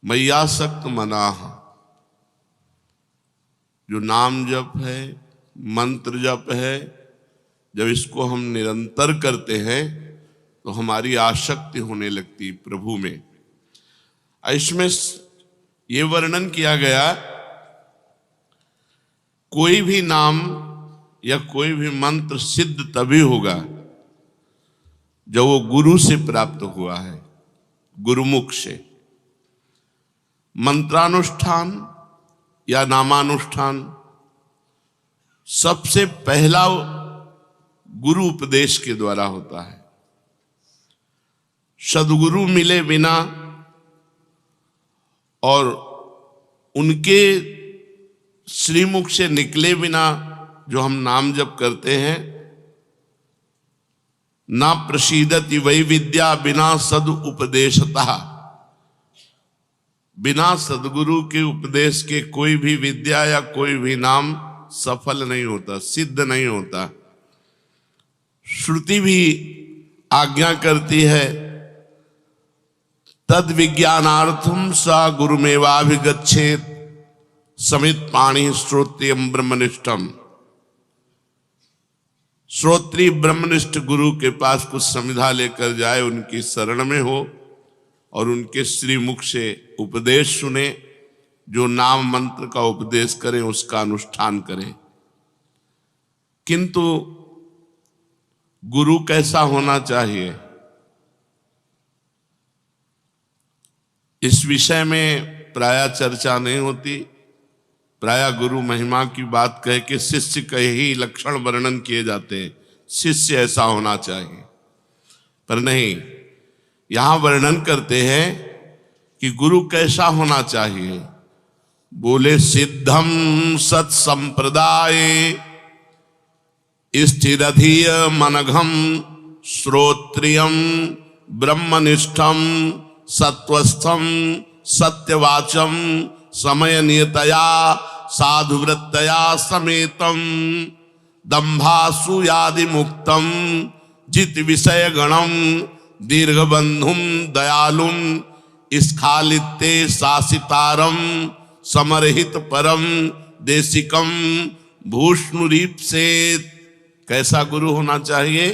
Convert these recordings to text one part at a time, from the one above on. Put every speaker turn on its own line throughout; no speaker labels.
मय्यासक्त मनाः, जो नाम जप है, मंत्र जप है, जब इसको हम निरंतर करते हैं तो हमारी आसक्ति होने लगती प्रभु में। इसमें ये वर्णन किया गया, कोई भी नाम या कोई भी मंत्र सिद्ध तभी होगा जब वो गुरु से प्राप्त हुआ है, गुरुमुख से। मंत्रानुष्ठान या नामानुष्ठान सबसे पहला गुरु उपदेश के द्वारा होता है। सद्गुरु मिले बिना और उनके श्रीमुख से निकले बिना जो हम नाम जप करते हैं, ना प्रसीदति वै विद्या बिना सद उपदेशतः, बिना सदगुरु के उपदेश के कोई भी विद्या या कोई भी नाम सफल नहीं होता, सिद्ध नहीं होता। श्रुति भी आज्ञा करती है, तद विज्ञानार्थम सा गुरुमेवाभिगच्छेत समित पाणि श्रोत्रियम ब्रह्मनिष्ठम। श्रोत्री ब्रह्मनिष्ठ गुरु के पास कुछ समिधा लेकर जाए, उनकी शरण में हो और उनके श्रीमुख से उपदेश सुने, जो नाम मंत्र का उपदेश करें उसका अनुष्ठान करें। किंतु गुरु कैसा होना चाहिए, इस विषय में प्रायः चर्चा नहीं होती। प्रायः गुरु महिमा की बात कह के शिष्य के ही लक्षण वर्णन किए जाते हैं, शिष्य ऐसा होना चाहिए, पर नहीं, यहां वर्णन करते हैं कि गुरु कैसा होना चाहिए। बोले सिद्धम सत संप्रदाय स्थिरधीय मनघम श्रोत्रियम ब्रह्मनिष्ठम सत्वस्थम सत्यवाचम समय नियतया साधुवृत्तया समेतम दंभासूयादि मुक्तम जित विषय गणम दीर्घबंधुम दयालुम स्खालिते शासितारम समरहित परम देशिकम भूष्णुरीप से। कैसा गुरु होना चाहिए?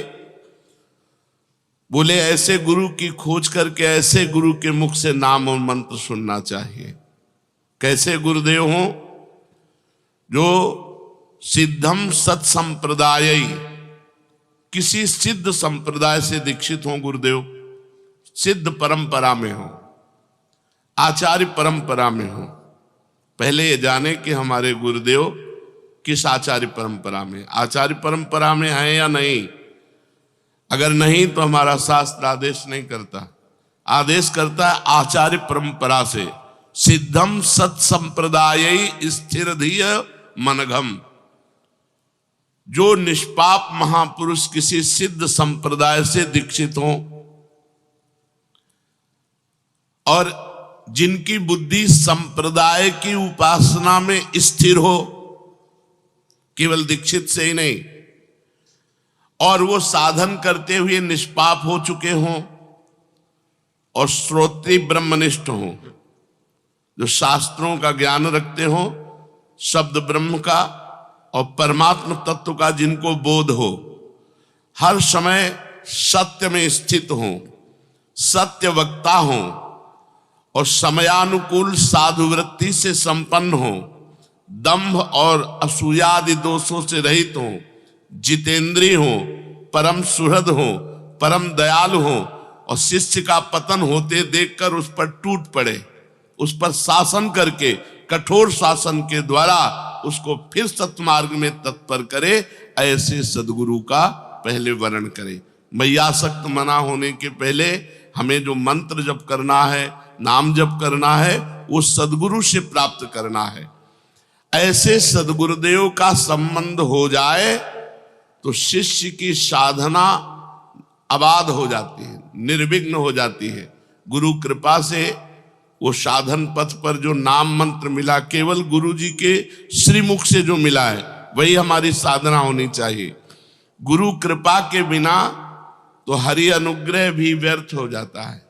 बोले ऐसे गुरु की खोज करके ऐसे गुरु के मुख से नाम और मंत्र सुनना चाहिए। कैसे गुरुदेव हो? जो सिद्धम सत संप्रदाय, किसी सिद्ध संप्रदाय से दीक्षित हो गुरुदेव, सिद्ध परंपरा में हो, आचार्य परंपरा में हो। पहले ये जाने कि हमारे गुरुदेव किस आचार्य परंपरा में, आचार्य परंपरा में है या नहीं। अगर नहीं तो हमारा शास्त्र आदेश नहीं करता, आदेश करता है आचार्य परंपरा से। सिद्धम सत संप्रदाय स्थिरधीय मनघम, जो निष्पाप महापुरुष किसी सिद्ध संप्रदाय से दीक्षित हो और जिनकी बुद्धि संप्रदाय की उपासना में स्थिर हो, केवल दीक्षित से ही नहीं, और वो साधन करते हुए निष्पाप हो चुके हों और श्रोत्री ब्रह्मनिष्ठ हों, जो शास्त्रों का ज्ञान रखते हो, शब्द ब्रह्म का और परमात्म तत्व का जिनको बोध हो, हर समय सत्य में स्थित हो, सत्य वक्ता हो और समयानुकूल साधुवृत्ति से संपन्न हो, दंभ और असूयादि दोषों से रहित हो, जितेंद्रिय हो, परम सुहृद हो, परम दयालु हो और शिष्य का पतन होते देखकर उस पर टूट पड़े, उस पर शासन करके कठोर शासन के द्वारा उसको फिर सत्मार्ग में तत्पर करे, ऐसे सदगुरु का पहले वर्णन करे। मय्यासक्त मना होने के पहले हमें जो मंत्र जप करना है, नाम जप करना है, वो सदगुरु से प्राप्त करना है। ऐसे सदगुरुदेव का संबंध हो जाए तो शिष्य की साधना आबाद हो जाती है, निर्विघ्न हो जाती है। गुरु कृपा से वो साधन पथ पर जो नाम मंत्र मिला, केवल गुरु जी के श्रीमुख से जो मिला है, वही हमारी साधना होनी चाहिए। गुरु कृपा के बिना तो हरि अनुग्रह भी व्यर्थ हो जाता है।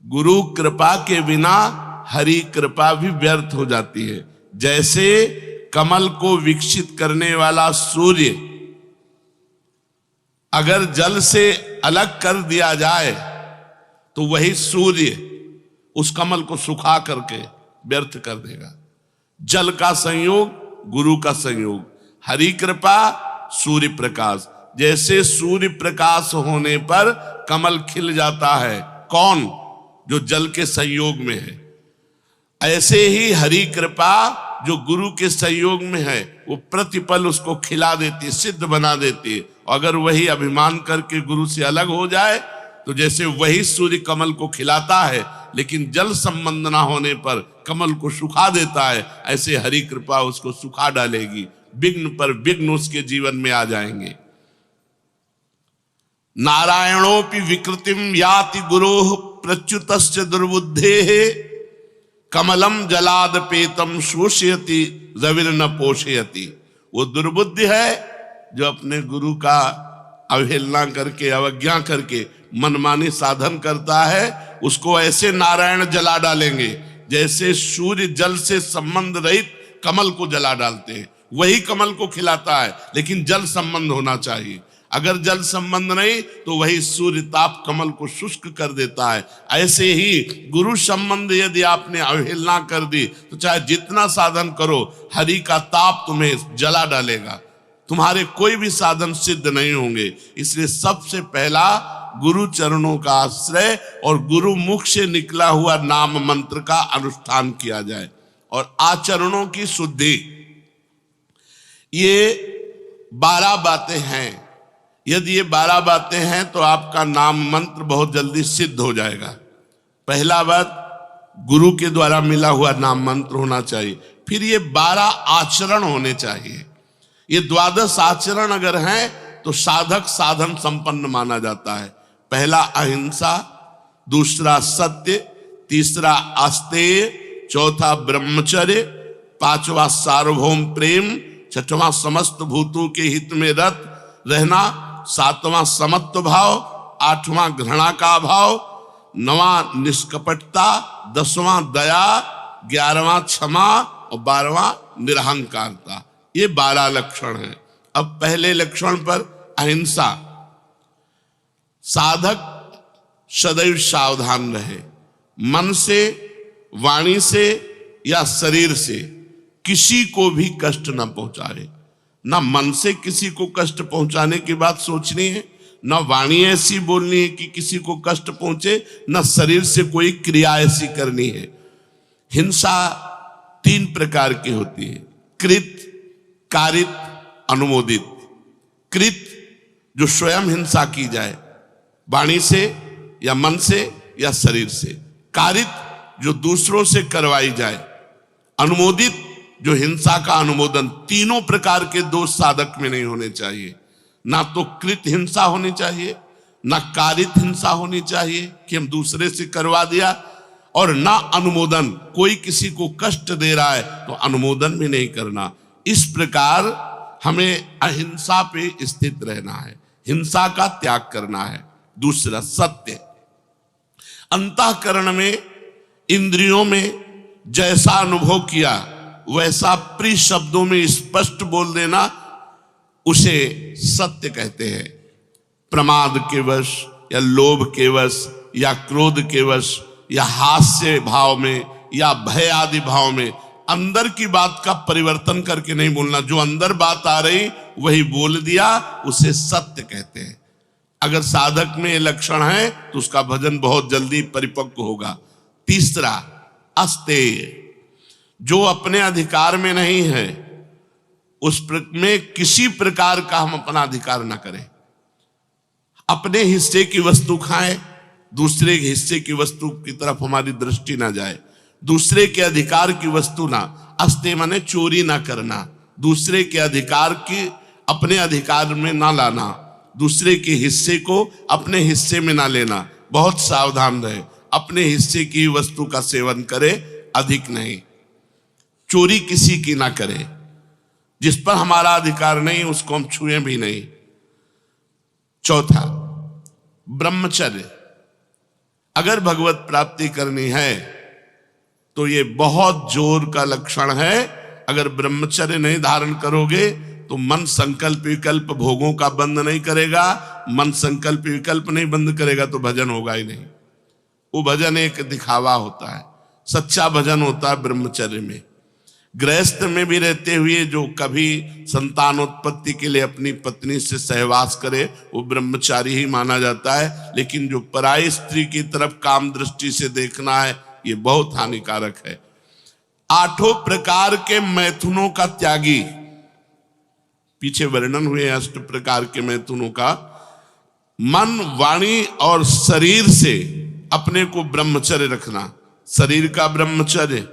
गुरु कृपा के बिना हरि कृपा भी व्यर्थ हो जाती है। जैसे कमल को विकसित करने वाला सूर्य अगर जल से अलग कर दिया जाए तो वही सूर्य उस कमल को सुखा करके व्यर्थ कर देगा। जल का संयोग, गुरु का संयोग, हरि कृपा, सूर्य प्रकाश। जैसे सूर्य प्रकाश होने पर कमल खिल जाता है, कौन? जो जल के संयोग में है। ऐसे ही हरि कृपा जो गुरु के संयोग में है वो प्रतिपल उसको खिला देती, सिद्ध बना देती है। अगर वही अभिमान करके गुरु से अलग हो जाए तो जैसे वही सूर्य कमल को खिलाता है लेकिन जल संबंध ना होने पर कमल को सुखा देता है, ऐसे हरि कृपा उसको सुखा डालेगी। विघ्न पर विघ्न उसके जीवन में आ जाएंगे। नारायणोपि विकृतिम याति गुरोः प्रच्युतस्य दुर्बुद्धेः कमलम जलादपेतम शोषयति रविर्न पोषयति। वो दुर्बुद्धि है जो अपने गुरु का अवहेलना करके, अवज्ञा करके मनमानी साधन करता है, उसको ऐसे नारायण जला डालेंगे जैसे सूर्य जल से संबंध रहित कमल को जला डालते हैं। वही कमल को खिलाता है लेकिन जल संबंध होना चाहिए। अगर जल संबंध नहीं तो वही सूर्य ताप कमल को शुष्क कर देता है। ऐसे ही गुरु संबंध यदि आपने अवहेलना कर दी तो चाहे जितना साधन करो, हरि का ताप तुम्हें जला डालेगा, तुम्हारे कोई भी साधन सिद्ध नहीं होंगे। इसलिए सबसे पहला गुरु चरणों का आश्रय और गुरु मुख से निकला हुआ नाम मंत्र का अनुष्ठान किया जाए और आचरणों की शुद्धि। ये 12 बातें हैं। यदि ये 12 बातें हैं तो आपका नाम मंत्र बहुत जल्दी सिद्ध हो जाएगा। पहला बात, गुरु के द्वारा मिला हुआ नाम मंत्र होना चाहिए। फिर ये 12 आचरण होने चाहिए। ये 12 आचरण अगर हैं तो साधक साधन संपन्न माना जाता है। पहला अहिंसा, दूसरा सत्य, तीसरा आस्तेय, चौथा ब्रह्मचर्य, पांचवा सार्वभौम प्रेम, छठवां समस्त भूतों के हित में रत रहना, सातवां समत्व भाव, आठवां घृणा का भाव, नवां निष्कपटता, 10वां दया, 11वां क्षमा और 12वां निरहंकारता। ये 12 लक्षण हैं। अब पहले लक्षण पर अहिंसा। साधक सदैव सावधान रहे, मन से, वाणी से या शरीर से किसी को भी कष्ट न पहुंचाए। ना मन से किसी को कष्ट पहुंचाने की बात सोचनी है, ना वाणी ऐसी बोलनी है कि किसी को कष्ट पहुंचे, ना शरीर से कोई क्रिया ऐसी करनी है। हिंसा 3 प्रकार की होती है, कृत, कारित, अनुमोदित। कृत जो स्वयं हिंसा की जाए, वाणी से या मन से या शरीर से। कारित जो दूसरों से करवाई जाए। अनुमोदित जो हिंसा का अनुमोदन। तीनों प्रकार के दोष साधक में नहीं होने चाहिए। ना तो कृत हिंसा होनी चाहिए, ना कारित हिंसा होनी चाहिए कि हम दूसरे से करवा दिया, और ना अनुमोदन, कोई किसी को कष्ट दे रहा है तो अनुमोदन भी नहीं करना। इस प्रकार हमें अहिंसा पे स्थित रहना है, हिंसा का त्याग करना है। दूसरा सत्य। अंतःकरण में, इंद्रियों में जैसा अनुभव किया वैसा प्रिय शब्दों में स्पष्ट बोल देना, उसे सत्य कहते हैं। प्रमाद के वश या लोभ के वश या क्रोध के वश या हास्य भाव में या भय आदि भाव में अंदर की बात का परिवर्तन करके नहीं बोलना। जो अंदर बात आ रही वही बोल दिया, उसे सत्य कहते हैं। अगर साधक में ये लक्षण है तो उसका भजन बहुत जल्दी परिपक्व होगा। तीसरा अस्तेय। जो अपने अधिकार में नहीं है उसमें किसी प्रकार का हम अपना अधिकार ना करें। अपने हिस्से की वस्तु खाएं, दूसरे के हिस्से की वस्तु की तरफ हमारी दृष्टि ना जाए। दूसरे के अधिकार की वस्तु ना, अस्तेय माने चोरी ना करना, दूसरे के अधिकार की अपने अधिकार में ना लाना, दूसरे के हिस्से को अपने हिस्से में ना लेना। बहुत सावधान रहे, अपने हिस्से की वस्तु का सेवन करे, अधिक नहीं। चोरी किसी की ना करे, जिस पर हमारा अधिकार नहीं उसको हम छुए भी नहीं। चौथा ब्रह्मचर्य। अगर भगवत प्राप्ति करनी है तो ये बहुत जोर का लक्षण है। अगर ब्रह्मचर्य नहीं धारण करोगे तो मन संकल्प विकल्प भोगों का बंद नहीं करेगा। मन संकल्प विकल्प नहीं बंद करेगा तो भजन होगा ही नहीं। वो भजन एक दिखावा होता है, सच्चा भजन होता है ब्रह्मचर्य में। गृहस्थ में भी रहते हुए जो कभी संतानोत्पत्ति के लिए अपनी पत्नी से सहवास करे वो ब्रह्मचारी ही माना जाता है। लेकिन जो पराई स्त्री की तरफ काम दृष्टि से देखना है ये बहुत हानिकारक है। 8 प्रकार के मैथुनों का त्यागी, पीछे वर्णन हुए 8 प्रकार के मैथुनों का। मन, वाणी और शरीर से अपने को ब्रह्मचर्य रखना। शरीर का ब्रह्मचर्य,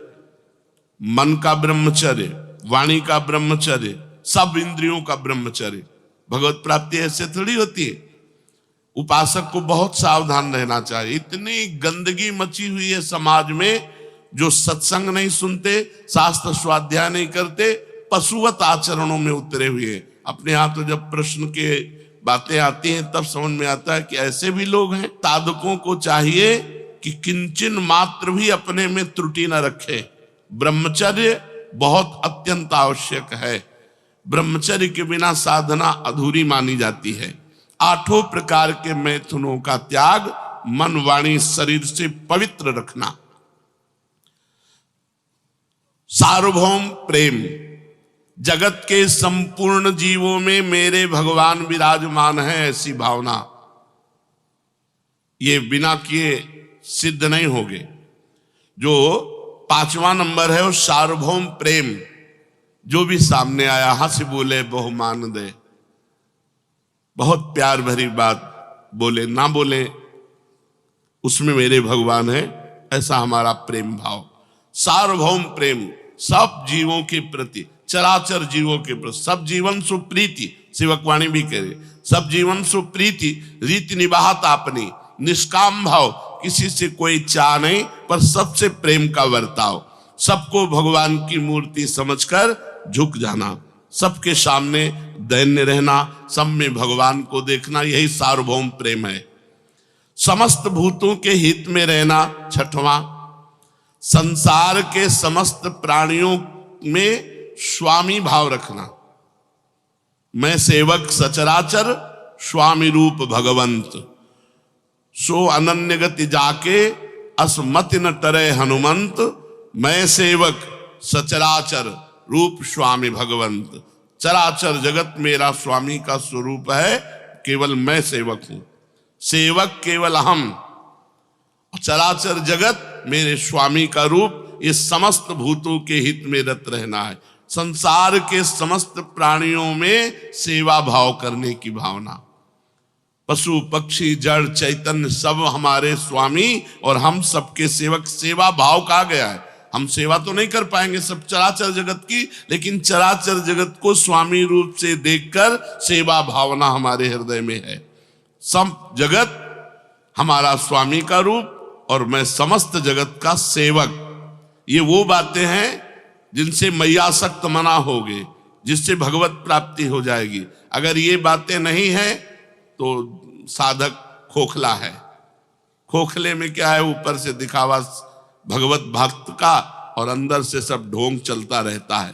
मन का ब्रह्मचर्य, वाणी का ब्रह्मचर्य, सब इंद्रियों का ब्रह्मचर्य। भगवत प्राप्ति ऐसे थोड़ी होती है। उपासक को बहुत सावधान रहना चाहिए। इतनी गंदगी मची हुई है समाज में, जो सत्संग नहीं सुनते, शास्त्र स्वाध्याय नहीं करते, पशुवत आचरणों में उतरे हुए। अपने यहाँ तो जब प्रश्न के बातें आती हैं तब समझ में आता है कि ऐसे भी लोग हैं। साधकों को चाहिए कि किंचन मात्र भी अपने में त्रुटि न रखे। ब्रह्मचर्य बहुत अत्यंत आवश्यक है। ब्रह्मचर्य के बिना साधना अधूरी मानी जाती है। 8 प्रकार के मैथुनों का त्याग, मन, वाणी, शरीर से पवित्र रखना। सार्वभौम प्रेम, जगत के संपूर्ण जीवों में मेरे भगवान विराजमान है, ऐसी भावना। ये बिना किए सिद्ध नहीं होगे। जो 5वां नंबर है वो सार्वभौम प्रेम। जो भी सामने आया हंस बोले बहुमान दे, बहुत प्यार भरी बात बोले ना बोले उसमें मेरे भगवान है, ऐसा हमारा प्रेम भाव। सार्वभौम प्रेम, सब जीवों के प्रति, चराचर जीवों के प्रति। सब जीवन सुप्रीति, सेवकवाणी भी कह रहे, सब जीवन सुप्रीति, रीति निभात आपनी। निष्काम भाव, किसी से कोई चाह नहीं पर सबसे प्रेम का वर्ताव। सबको भगवान की मूर्ति समझकर झुक जाना, सबके सामने दैन्य रहना, सब में भगवान को देखना, यही सार्वभौम प्रेम है। समस्त भूतों के हित में रहना, 6वां। संसार के समस्त प्राणियों में स्वामी भाव रखना। मैं सेवक सचराचर, स्वामी रूप भगवंत। सो अनन्य गति जाके, असमति न टरे हनुमंत। मैं सेवक सचराचर, रूप स्वामी भगवंत। चराचर जगत मेरा स्वामी का स्वरूप है, केवल मैं सेवक हूं। सेवक केवल हम, चराचर जगत मेरे स्वामी का रूप। ये समस्त भूतों के हित में रत रहना है। संसार के समस्त प्राणियों में सेवा भाव करने की भावना। पशु पक्षी जड़ चैतन्य सब हमारे स्वामी और हम सबके सेवक। सेवा भाव कहा गया है। हम सेवा तो नहीं कर पाएंगे सब चराचर जगत की, लेकिन चराचर जगत को स्वामी रूप से देखकर सेवा भावना हमारे हृदय में है। सब जगत हमारा स्वामी का रूप और मैं समस्त जगत का सेवक। ये वो बातें हैं जिनसे मैयासक्त मना होगे, जिससे भगवत प्राप्ति हो जाएगी। अगर ये बातें नहीं है तो साधक खोखला है। खोखले में क्या है, ऊपर से दिखावा भगवत भक्त का और अंदर से सब ढोंग चलता रहता है।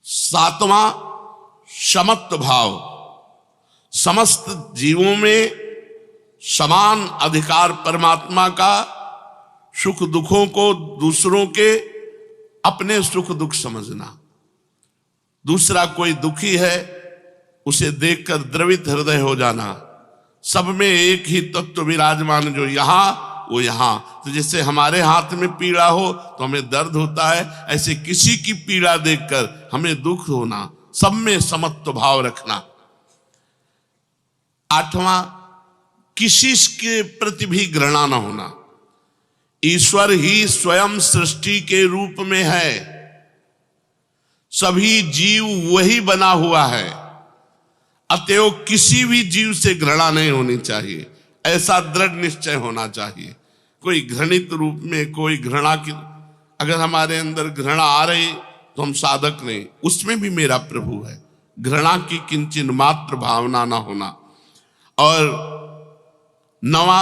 7वां समत्व भाव, समस्त जीवों में समान अधिकार परमात्मा का। सुख दुखों को दूसरों के अपने सुख दुख समझना। दूसरा कोई दुखी है उसे देखकर द्रवित हृदय हो जाना। सब में एक ही तत्व विराजमान, जो यहां वो यहां। तो जैसे हमारे हाथ में पीड़ा हो तो हमें दर्द होता है, ऐसे किसी की पीड़ा देखकर हमें दुख होना। सब में समत्व भाव रखना। 8वां, किसी के प्रति भी घृणा न होना। ईश्वर ही स्वयं सृष्टि के रूप में है। सभी जीव वही बना हुआ है, अतएव किसी भी जीव से घृणा नहीं होनी चाहिए। ऐसा दृढ़ निश्चय होना चाहिए। कोई घृणित रूप में कोई घृणा की, अगर हमारे अंदर घृणा आ रही तो हम साधक नहीं, उसमें भी मेरा प्रभु है। घृणा की किंचिन मात्र भावना ना होना। और नवा,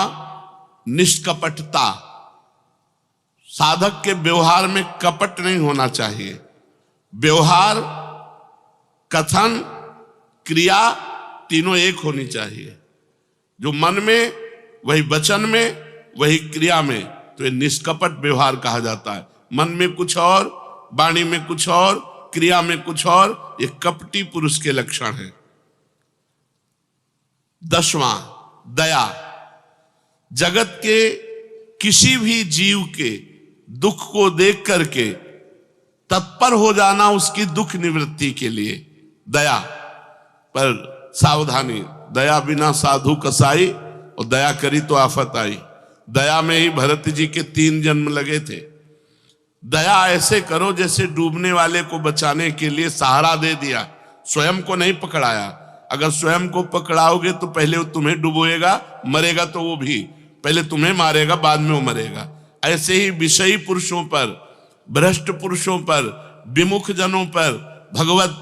निष्कपटता। साधक के व्यवहार में कपट नहीं होना चाहिए। व्यवहार, कथन, क्रिया तीनों एक होनी चाहिए। जो मन में वही वचन में, वही क्रिया में, तो ये निष्कपट व्यवहार कहा जाता है। मन में कुछ और, वाणी में कुछ और, क्रिया में कुछ और, ये कपटी पुरुष के लक्षण हैं। 10वां, दया। जगत के किसी भी जीव के दुख को देख करके तत्पर हो जाना उसकी दुख निवृत्ति के लिए, दया। पर सावधानी, दया बिना साधु कसाई, और दया करी तो आफत आई। दया में ही भरत जी के 3 जन्म लगे थे। दया ऐसे करो जैसे डूबने वाले को बचाने के लिए सहारा दे दिया, स्वयं को नहीं पकड़ाया। अगर स्वयं को पकड़ाओगे तो पहले वो तुम्हें डुबोएगा, मरेगा तो वो भी, पहले तुम्हें मारेगा बाद में वो मरेगा। ऐसे ही विषयी पुरुषों पर, भ्रष्ट पुरुषों पर, विमुख जनों पर, भगवत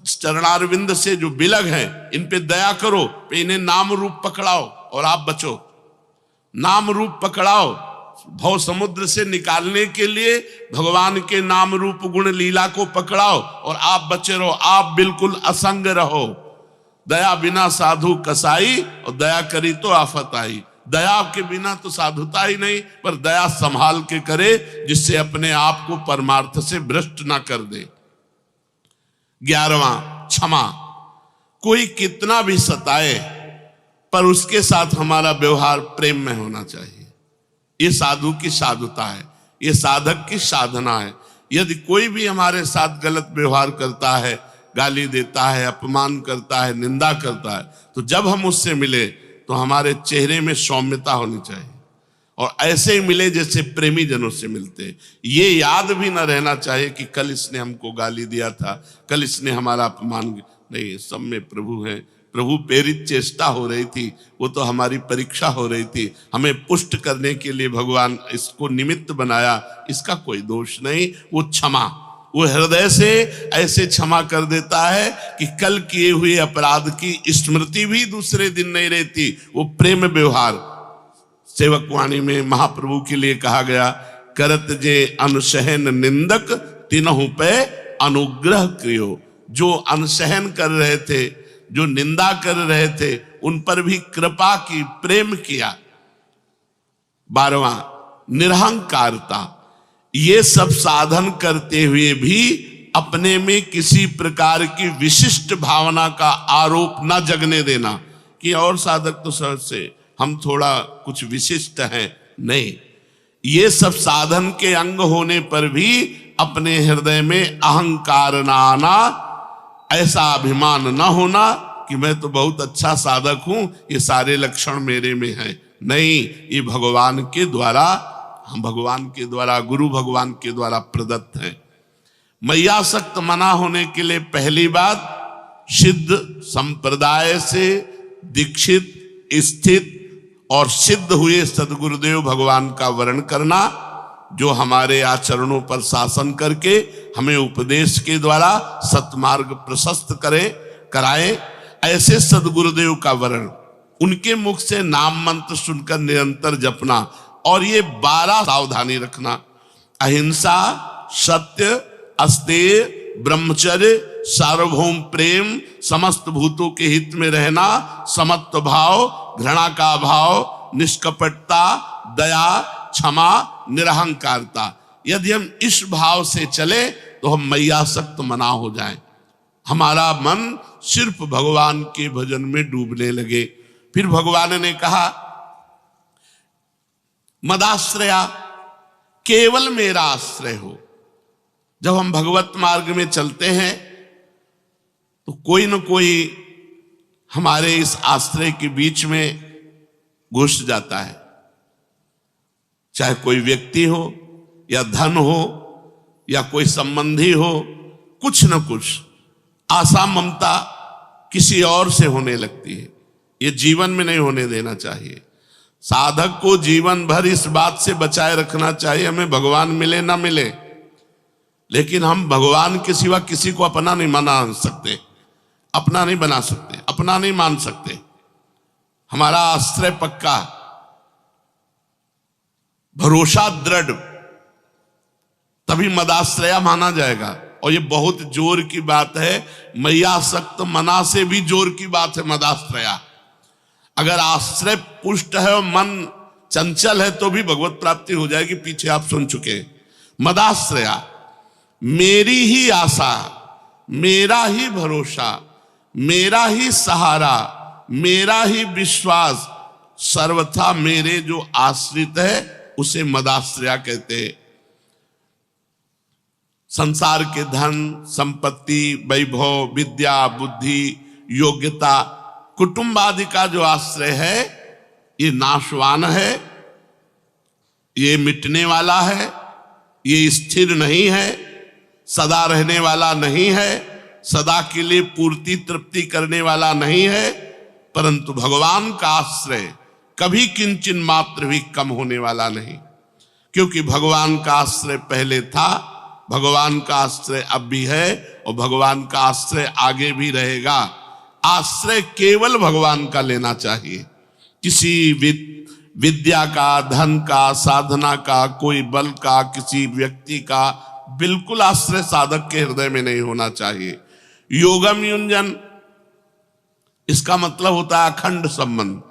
चरणारविंद से जो बिलग हैं, इन पे दया करो, इन्हें नाम रूप पकड़ाओ और आप बचो। नाम रूप पकड़ाओ, भव समुद्र से निकालने के लिए भगवान के नाम रूप गुण लीला को पकड़ाओ और आप बचे रहो, आप बिल्कुल असंग रहो। दया बिना साधु कसाई, और दया करी तो आफत आई। दया के बिना तो साधुता ही नहीं, पर दया संभाल के करे जिससे अपने आप को परमार्थ से भ्रष्ट ना कर दे। 11वां, क्षमा। कोई कितना भी सताए पर उसके साथ हमारा व्यवहार प्रेम में होना चाहिए। ये साधु की साधुता है, ये साधक की साधना है। यदि कोई भी हमारे साथ गलत व्यवहार करता है, गाली देता है, अपमान करता है, निंदा करता है, तो जब हम उससे मिले तो हमारे चेहरे में सौम्यता होनी चाहिए और ऐसे ही मिले जैसे प्रेमी जनों से मिलते। ये याद भी ना रहना चाहिए कि कल इसने हमको गाली दिया था, कल इसने हमारा अपमान। नहीं, सब में प्रभु है, प्रभु प्रेरित चेष्टा हो रही थी, वो तो हमारी परीक्षा हो रही थी, हमें पुष्ट करने के लिए भगवान इसको निमित्त बनाया, इसका कोई दोष नहीं। वो क्षमा, वो हृदय से ऐसे क्षमा कर देता है कि कल किए हुए अपराध की स्मृति भी दूसरे दिन नहीं रहती। वो प्रेम व्यवहार। सेवक वाणी में महाप्रभु के लिए कहा गया, करत जे अनसहन निंदक तिनहु पे अनुग्रह क्रियो। जो अनसहन कर रहे थे, जो निंदा कर रहे थे, उन पर भी कृपा की, प्रेम किया। 12वां, निरहंकारता। ये सब साधन करते हुए भी अपने में किसी प्रकार की विशिष्ट भावना का आरोप न जगने देना कि और साधक तो सहज से, हम थोड़ा कुछ विशिष्ट हैं। नहीं, ये सब साधन के अंग होने पर भी अपने हृदय में अहंकार न आना, ऐसा अभिमान न होना कि मैं तो बहुत अच्छा साधक हूं, ये सारे लक्षण मेरे में हैं। नहीं, ये भगवान के द्वारा, हम भगवान के द्वारा, गुरु भगवान के द्वारा प्रदत्त हैं। मैयासक्त मना होने के लिए पहली बात, सिद्ध संप्रदाय से दीक्षित, स्थित और सिद्ध हुए सदगुरुदेव भगवान का वर्ण करना, जो हमारे आचरणों पर शासन करके हमें उपदेश के द्वारा सत्मार्ग प्रशस्त कराए। ऐसे सदगुरुदेव का वर्ण, उनके मुख से नाम मंत्र सुनकर निरंतर जपना, और ये 12 सावधानी रखना, अहिंसा, सत्य, अस्तेय, ब्रह्मचर्य, सार्वभौम प्रेम, समस्त भूतों के हित में रहना, समत्व भाव, घृणा का भाव, निष्कपटता, दया, क्षमा, निरहंकारता। यदि हम इस भाव से चले तो हम मैयासक्त मना हो जाएं, हमारा मन सिर्फ भगवान के भजन में डूबने लगे। फिर भगवान ने कहा, मदाश्रया, केवल मेरा आश्रय हो। जब हम भगवत मार्ग में चलते हैं तो कोई न कोई हमारे इस आश्रय के बीच में घुस जाता है, चाहे कोई व्यक्ति हो या धन हो या कोई संबंधी हो, कुछ न कुछ आशा ममता किसी और से होने लगती है। ये जीवन में नहीं होने देना चाहिए। साधक को जीवन भर इस बात से बचाए रखना चाहिए, हमें भगवान मिले ना मिले, लेकिन हम भगवान के सिवा किसी को अपना नहीं बना सकते, अपना नहीं बना सकते, अपना नहीं मान सकते। हमारा आश्रय पक्का, भरोसा दृढ़, तभी मदाश्रया माना जाएगा। और ये बहुत जोर की बात है, मय्यासक्त मना से भी जोर की बात है मदाश्रया। अगर आश्रय पुष्ट है और मन चंचल है तो भी भगवत प्राप्ति हो जाएगी, पीछे आप सुन चुके। मदाश्रया, मेरी ही आशा, मेरा ही भरोसा, मेरा ही सहारा, मेरा ही विश्वास, सर्वथा मेरे जो आश्रित है उसे मदाश्रया कहते हैं। संसार के धन संपत्ति, वैभव, विद्या, बुद्धि, योग्यता, कुटुंब आदि का जो आश्रय है ये नाशवान है, ये मिटने वाला है, ये स्थिर नहीं है, सदा रहने वाला नहीं है, सदा के लिए पूर्ति तृप्ति करने वाला नहीं है। परंतु भगवान का आश्रय कभी किंचिन मात्र भी कम होने वाला नहीं, क्योंकि भगवान का आश्रय पहले था, भगवान का आश्रय अब भी है और भगवान का आश्रय आगे भी रहेगा। आश्रय केवल भगवान का लेना चाहिए। किसी विद्या का, धन का, साधना का, कोई बल का, किसी व्यक्ति का बिल्कुल आश्रय साधक के हृदय में नहीं होना चाहिए। योगम युंजन, इसका मतलब होता है अखंड संबंध।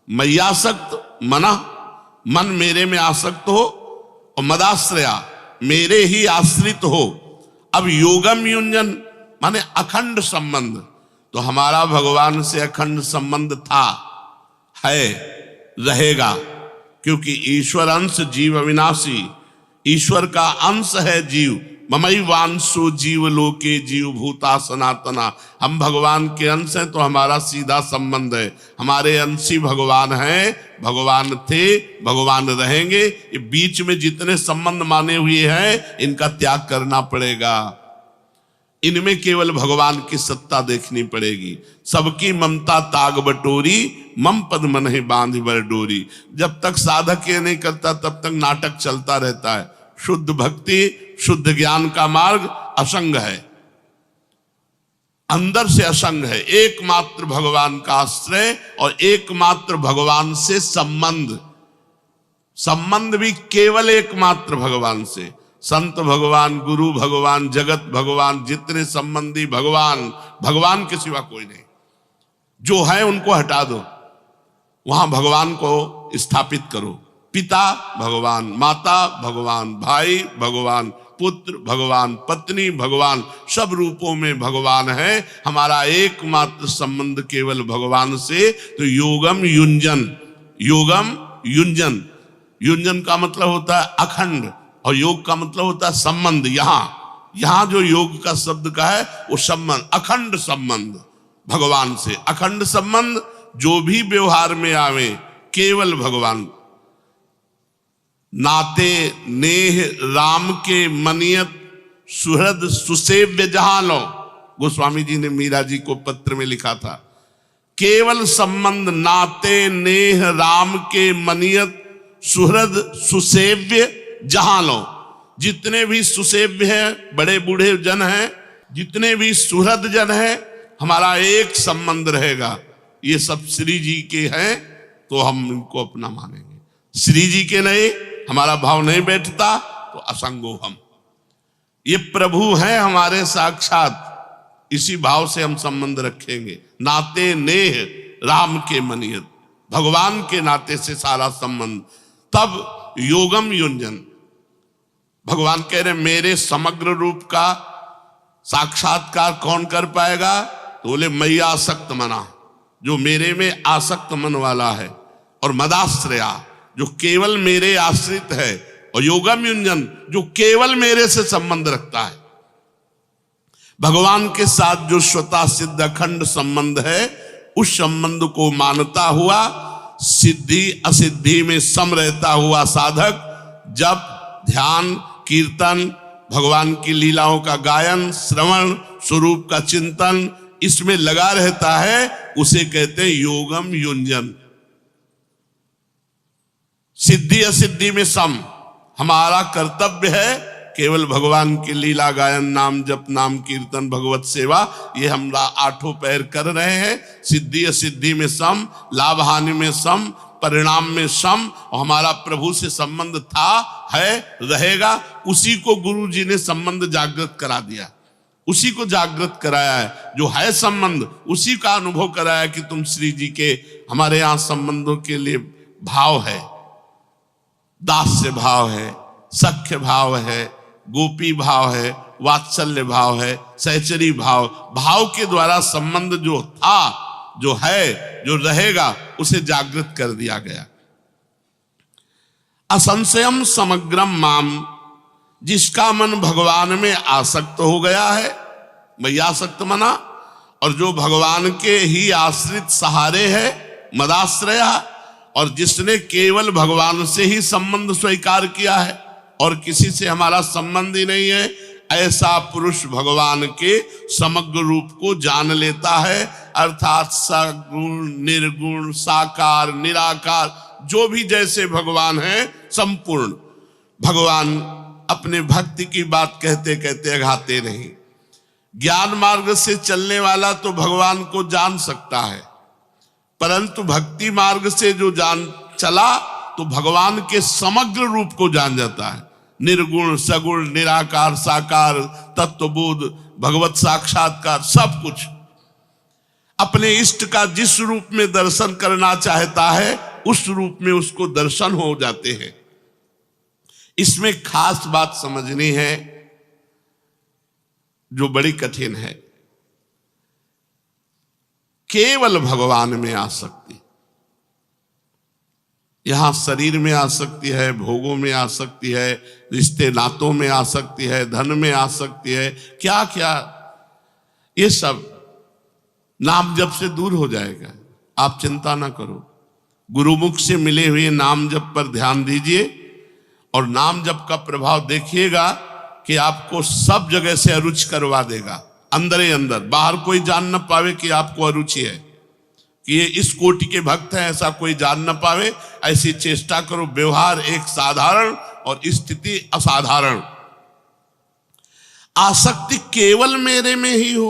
मय्यासक्त मना, मन मेरे में आसक्त हो, और मदाश्रया, मेरे ही आश्रित हो। अब योगम युंजन माने अखंड संबंध, तो हमारा भगवान से अखंड संबंध था, है, रहेगा, क्योंकि ईश्वर अंश जीव अविनाशी, ईश्वर का अंश है जीव। ममैवांशो जीव लोके जीव भूता सनातना, हम भगवान के अंश हैं तो हमारा सीधा संबंध है। हमारे अंशी भगवान हैं, भगवान थे, भगवान रहेंगे। ये बीच में जितने संबंध माने हुए हैं इनका त्याग करना पड़ेगा। इनमें केवल भगवान की सत्ता देखनी पड़ेगी। सबकी ममता ताग बटोरी, मम पद मन है बांध बर डोरी। जब तक साधक ये नहीं करता तब तक नाटक चलता रहता है। शुद्ध भक्ति, शुद्ध ज्ञान का मार्ग असंग है, अंदर से असंग है। एकमात्र भगवान का आश्रय और एकमात्र भगवान से संबंध, संबंध भी केवल एकमात्र भगवान से। संत भगवान, गुरु भगवान, जगत भगवान, जितने संबंधी भगवान, भगवान के सिवा कोई नहीं। जो है उनको हटा दो, वहां भगवान को स्थापित करो। पिता भगवान, माता भगवान, भाई भगवान, पुत्र भगवान, पत्नी भगवान, सब रूपों में भगवान है। हमारा एकमात्र संबंध केवल भगवान से। तो योगम युंजन, योगम युंजन, युंजन का मतलब होता है अखंड और योग का मतलब होता है संबंध। यहां जो योग का शब्द का है वो संबंध, अखंड संबंध भगवान से। अखंड संबंध जो भी व्यवहार में आवे केवल भगवान। नाते नेह राम के मनियत सुहृद सुसेव्य जहां लो, गोस्वामी जी ने मीरा जी को पत्र में लिखा था। केवल संबंध, नाते नेह राम के मनियत सुहृद सुसेव्य जहां लो। जितने भी सुसेव्य हैं, बड़े बूढ़े जन हैं, जितने भी सुहृद जन हैं, हमारा एक संबंध रहेगा। ये सब श्री जी के हैं तो हम इनको अपना मानेंगे। श्री जी के नहीं, हमारा भाव नहीं बैठता तो असंगो हम। ये प्रभु हैं हमारे साक्षात, इसी भाव से हम संबंध रखेंगे। नाते नेह राम के मनियत, भगवान के नाते से सारा संबंध। तब योगम युंजन, भगवान कह रहे मेरे समग्र रूप का साक्षात्कार कौन कर पाएगा? तो बोले मैया आसक्त मना, जो मेरे में आसक्त मन वाला है, और मदाश्रया जो केवल मेरे आश्रित है, और योगम युंजन जो केवल मेरे से संबंध रखता है। भगवान के साथ जो स्वतः सिद्ध अखंड संबंध है, उस संबंध को मानता हुआ सिद्धि असिद्धि में सम रहता हुआ साधक जब ध्यान, कीर्तन, भगवान की लीलाओं का गायन, श्रवण, स्वरूप का चिंतन, इसमें लगा रहता है, उसे कहते हैं योगम युंजन। सिद्धि असिद्धि में सम। हमारा कर्तव्य है केवल भगवान की लीला गायन, नाम जप, नाम कीर्तन, भगवत सेवा, ये हम 8 पैर कर रहे हैं। सिद्धि असिद्धि में सम, लाभ हानि में सम, परिणाम में सम। और हमारा प्रभु से संबंध था, है, रहेगा। उसी को गुरु जी ने संबंध जागृत करा दिया, उसी को जागृत कराया है। जो है संबंध, उसी का अनुभव कराया कि तुम श्री जी के, हमारे यहां संबंधों के लिए भाव है, दास्य भाव है, सख्य भाव है, गोपी भाव है, वात्सल्य भाव है, सहचरी भाव। भाव के द्वारा संबंध जो था, जो है, जो रहेगा, उसे जागृत कर दिया गया। असंशयम समग्रम माम, जिसका मन भगवान में आसक्त हो गया है, मय्यासक्त मना, और जो भगवान के ही आश्रित सहारे है, मदाश्रय, और जिसने केवल भगवान से ही संबंध स्वीकार किया है और किसी से हमारा संबंध ही नहीं है, ऐसा पुरुष भगवान के समग्र रूप को जान लेता है। अर्थात सगुण, निर्गुण, साकार, निराकार, जो भी जैसे भगवान है, संपूर्ण। भगवान अपने भक्ति की बात कहते कहते अघाते नहीं। ज्ञान मार्ग से चलने वाला तो भगवान को जान सकता है, परंतु भक्ति मार्ग से जो जान चला तो भगवान के समग्र रूप को जान जाता है। निर्गुण, सगुण, निराकार, साकार, तत्वबोध, भगवत साक्षात्कार, सब कुछ। अपने इष्ट का जिस रूप में दर्शन करना चाहता है, उस रूप में उसको दर्शन हो जाते हैं। इसमें खास बात समझनी है जो बड़ी कठिन है। केवल भगवान में आसक्ति, यहां शरीर में आसक्ति है, भोगों में आसक्ति है, रिश्ते नातों में आसक्ति है, धन में आसक्ति है, क्या क्या, ये सब नाम जप से दूर हो जाएगा। आप चिंता ना करो, गुरुमुख से मिले हुए नाम जप पर ध्यान दीजिए और नाम जप का प्रभाव देखिएगा कि आपको सब जगह से अरुचि करवा देगा। अंदर ही अंदर, बाहर कोई जान न पावे कि आपको अरुचि है, कि ये इस कोटि के भक्त हैं, ऐसा कोई जान न पावे। ऐसी चेष्टा करो। व्यवहार एक साधारण और स्थिति असाधारण। आसक्ति केवल मेरे में ही हो,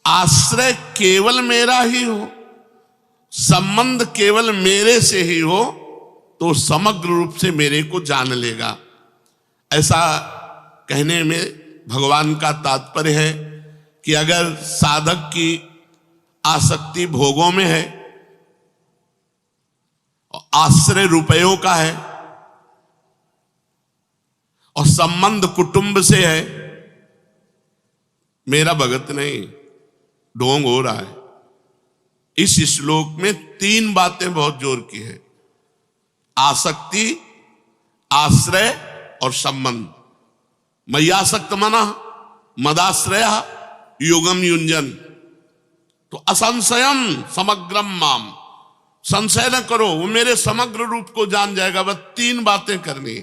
आश्रय केवल मेरा ही हो, संबंध केवल मेरे से ही हो, तो समग्र रूप से मेरे को जान लेगा। ऐसा कहने में भगवान का तात्पर्य है कि अगर साधक की आसक्ति भोगों में है, आश्रय रुपयों का है और संबंध कुटुंब से है, मेरा भगत नहीं, ढोंग हो रहा है। इस श्लोक में 3 बातें बहुत जोर की है: आसक्ति, आश्रय और संबंध। मय्यासक्त मना, मदाश्रय, योगम युंजन। तो असंशयम समग्रम माम, संशय न करो, वो मेरे समग्र रूप को जान जाएगा। बस 3 बातें करनी।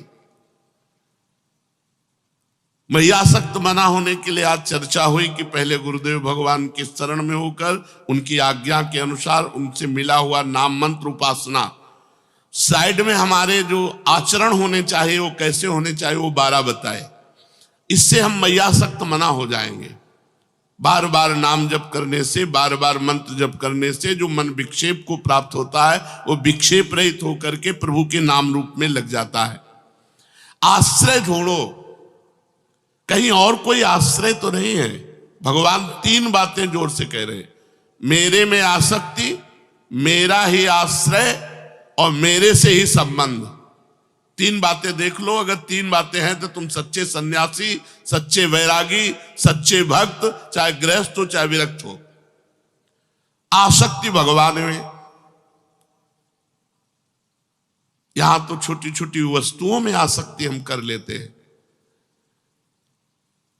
मय्यासक्त मना होने के लिए आज चर्चा हुई कि पहले गुरुदेव भगवान के शरण में होकर उनकी आज्ञा के अनुसार उनसे मिला हुआ नाम मंत्र उपासना, साइड में हमारे जो आचरण होने चाहिए वो कैसे होने चाहिए वो 12 बताए। इससे हम मय्यासक्त मना हो जाएंगे। बार बार नाम जप करने से, बार बार मंत्र जप करने से जो मन विक्षेप को प्राप्त होता है, वो विक्षेप रहित होकर के प्रभु के नाम रूप में लग जाता है। आश्रय ढूंढो, कहीं और कोई आश्रय तो नहीं है। भगवान 3 बातें जोर से कह रहे हैं: मेरे में आसक्ति, मेरा ही आश्रय और मेरे से ही संबंध। 3 बातें देख लो। अगर 3 बातें हैं तो तुम सच्चे सन्यासी, सच्चे वैरागी, सच्चे भक्त, चाहे गृहस्थ हो चाहे विरक्त हो। आसक्ति भगवान में, यहां तो छोटी छोटी वस्तुओं में आसक्ति हम कर लेते हैं।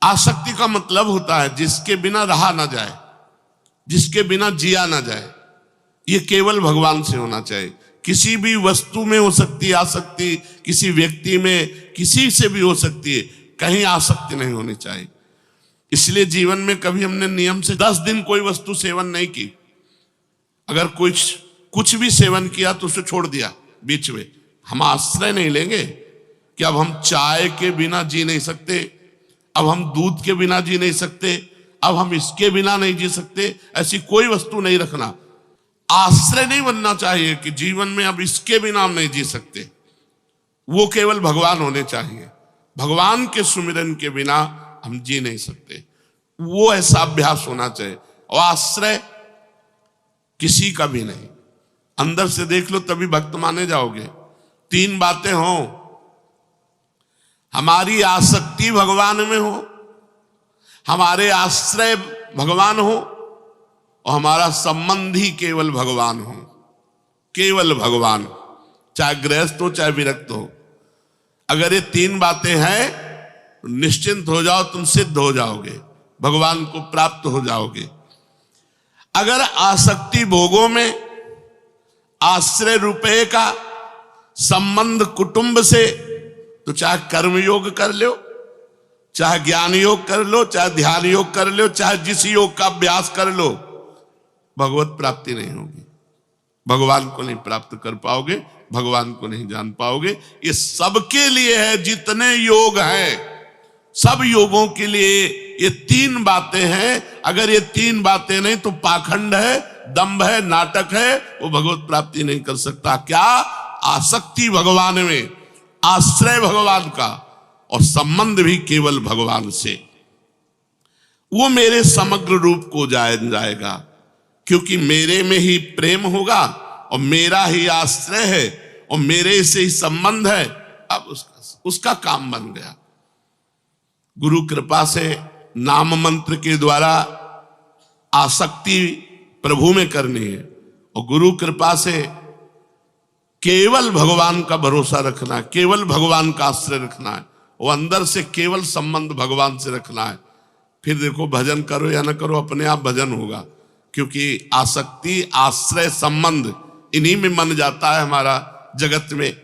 आसक्ति का मतलब होता है जिसके बिना रहा ना जाए, जिसके बिना जिया ना जाए। ये केवल भगवान से होना चाहिए। किसी भी वस्तु में हो सकती है आसक्ति, किसी व्यक्ति में, किसी से भी हो सकती है, कहीं आसक्ति नहीं होनी चाहिए। इसलिए जीवन में कभी हमने नियम से 10 दिन कोई वस्तु सेवन नहीं की। अगर कुछ भी सेवन किया तो उसे छोड़ दिया बीच में। हम आश्रय नहीं लेंगे, कि अब हम चाय के बिना जी नहीं सकते, अब हम दूध के बिना जी नहीं सकते, अब हम इसके बिना नहीं जी सकते, ऐसी कोई वस्तु नहीं रखना। आश्रय नहीं बनना चाहिए कि जीवन में अब इसके बिना हम नहीं जी सकते। वो केवल भगवान होने चाहिए। भगवान के सुमिरन के बिना हम जी नहीं सकते, वो ऐसा अभ्यास होना चाहिए। और आश्रय किसी का भी नहीं, अंदर से देख लो तभी भक्त माने जाओगे। तीन बातें हो, हमारी आसक्ति भगवान में हो, हमारे आश्रय भगवान हो, और हमारा संबंध ही केवल भगवान हो। केवल भगवान, चाहे गृहस्थ हो चाहे विरक्त हो। अगर ये तीन बातें हैं तो निश्चिंत हो जाओ, तुम सिद्ध हो जाओगे, भगवान को प्राप्त हो जाओगे। अगर आसक्ति भोगों में, आश्रय रुपये का, संबंध कुटुंब से, तो चाहे कर्म योग कर लो, चाहे ज्ञान योग कर लो, चाहे ध्यान योग कर लो, चाहे जिस योग का अभ्यास कर लो, भगवत प्राप्ति नहीं होगी। भगवान को नहीं प्राप्त कर पाओगे, भगवान को नहीं जान पाओगे। ये सबके लिए है, जितने योग हैं सब योगों के लिए ये तीन बातें हैं। अगर ये तीन बातें नहीं तो पाखंड है, दंभ है, नाटक है, वो भगवत प्राप्ति नहीं कर सकता। क्या? आसक्ति भगवान में, आश्रय भगवान का, और संबंध भी केवल भगवान से। वो मेरे समग्र रूप को जाएगा, क्योंकि मेरे में ही प्रेम होगा और मेरा ही आश्रय है और मेरे से ही संबंध है। अब उसका काम बन गया। गुरु कृपा से नाम मंत्र के द्वारा आसक्ति प्रभु में करनी है, और गुरु कृपा से केवल भगवान का भरोसा रखना है, केवल भगवान का आश्रय रखना है, वो अंदर से केवल संबंध भगवान से रखना है। फिर देखो, भजन करो या ना करो, अपने आप भजन होगा। क्योंकि आसक्ति, आश्रय, संबंध, इन्हीं में मन जाता है हमारा जगत में।